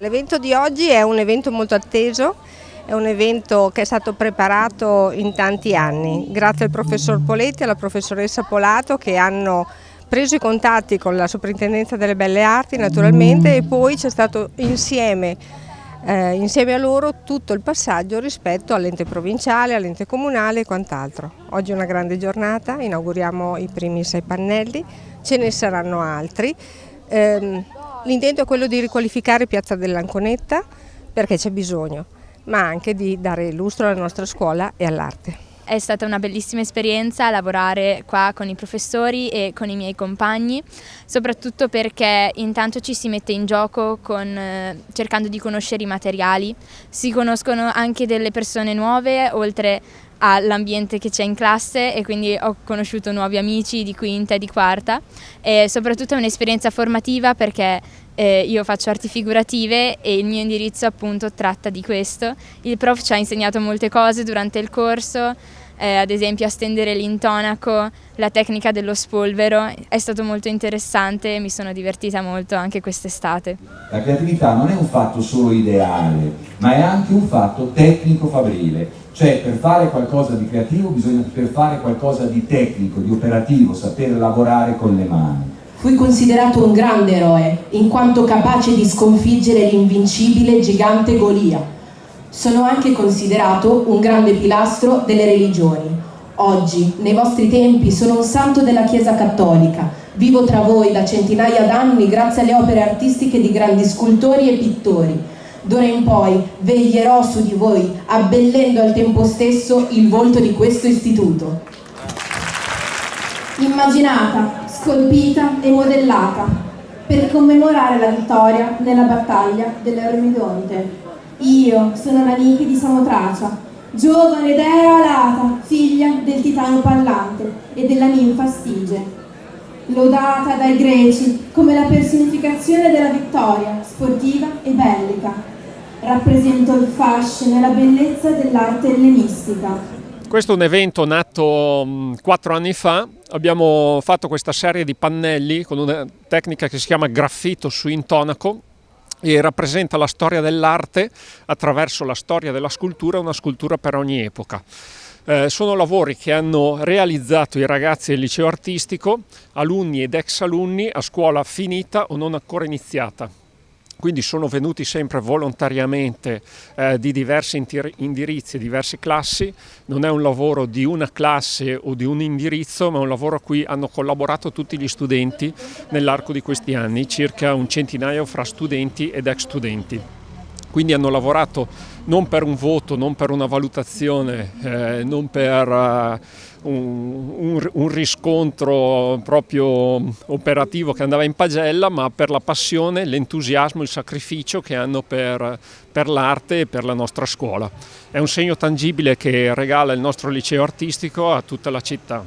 L'evento di oggi è un evento molto atteso, è un evento che è stato preparato in tanti anni, grazie al professor Poletti e alla professoressa Polato che hanno preso i contatti con la Soprintendenza delle Belle Arti naturalmente e poi c'è stato insieme a loro tutto il passaggio rispetto all'ente provinciale, all'ente comunale e quant'altro. Oggi è una grande giornata, inauguriamo i primi 6 pannelli, ce ne saranno altri. L'intento è quello di riqualificare Piazza dell'Anconetta perché c'è bisogno, ma anche di dare lustro alla nostra scuola e all'arte. È stata una bellissima esperienza lavorare qua con i professori e con i miei compagni, soprattutto perché intanto ci si mette in gioco cercando di conoscere i materiali, si conoscono anche delle persone nuove oltre all'ambiente che c'è in classe e quindi ho conosciuto nuovi amici di quinta e di quarta e soprattutto è un'esperienza formativa perché io faccio arti figurative e il mio indirizzo appunto tratta di questo. Il prof ci ha insegnato molte cose durante il corso, ad esempio a stendere l'intonaco, la tecnica dello spolvero, è stato molto interessante e mi sono divertita molto anche quest'estate. La creatività non è un fatto solo ideale, ma è anche un fatto tecnico-fabbrile, cioè per fare qualcosa di creativo bisogna per fare qualcosa di tecnico, di operativo, sapere lavorare con le mani. Fui considerato un grande eroe, in quanto capace di sconfiggere l'invincibile gigante Golia. Sono anche considerato un grande pilastro delle religioni. Oggi, nei vostri tempi, sono un santo della Chiesa Cattolica. Vivo tra voi da centinaia d'anni grazie alle opere artistiche di grandi scultori e pittori. D'ora in poi veglierò su di voi, abbellendo al tempo stesso il volto di questo istituto. Immaginata, scolpita e modellata per commemorare la vittoria nella battaglia dell'Ermidonte. Io sono l'Anike di Samotracia, giovane dea alata, figlia del titano parlante e della ninfa Stige, lodata dai greci come la personificazione della vittoria sportiva e bellica. Rappresento il fascino e la bellezza dell'arte ellenistica. Questo è un evento nato 4 anni fa, abbiamo fatto questa serie di pannelli con una tecnica che si chiama graffito su intonaco e rappresenta la storia dell'arte attraverso la storia della scultura, una scultura per ogni epoca. Sono lavori che hanno realizzato i ragazzi del liceo artistico, alunni ed ex alunni a scuola finita o non ancora iniziata. Quindi sono venuti sempre volontariamente di diversi indirizzi, diverse classi. Non è un lavoro di una classe o di un indirizzo, ma è un lavoro a cui hanno collaborato tutti gli studenti nell'arco di questi anni, circa un centinaio fra studenti ed ex studenti. Quindi hanno lavorato non per un voto, non per una valutazione, non per un riscontro proprio operativo che andava in pagella, ma per la passione, l'entusiasmo, il sacrificio che hanno per l'arte e per la nostra scuola. È un segno tangibile che regala il nostro liceo artistico a tutta la città.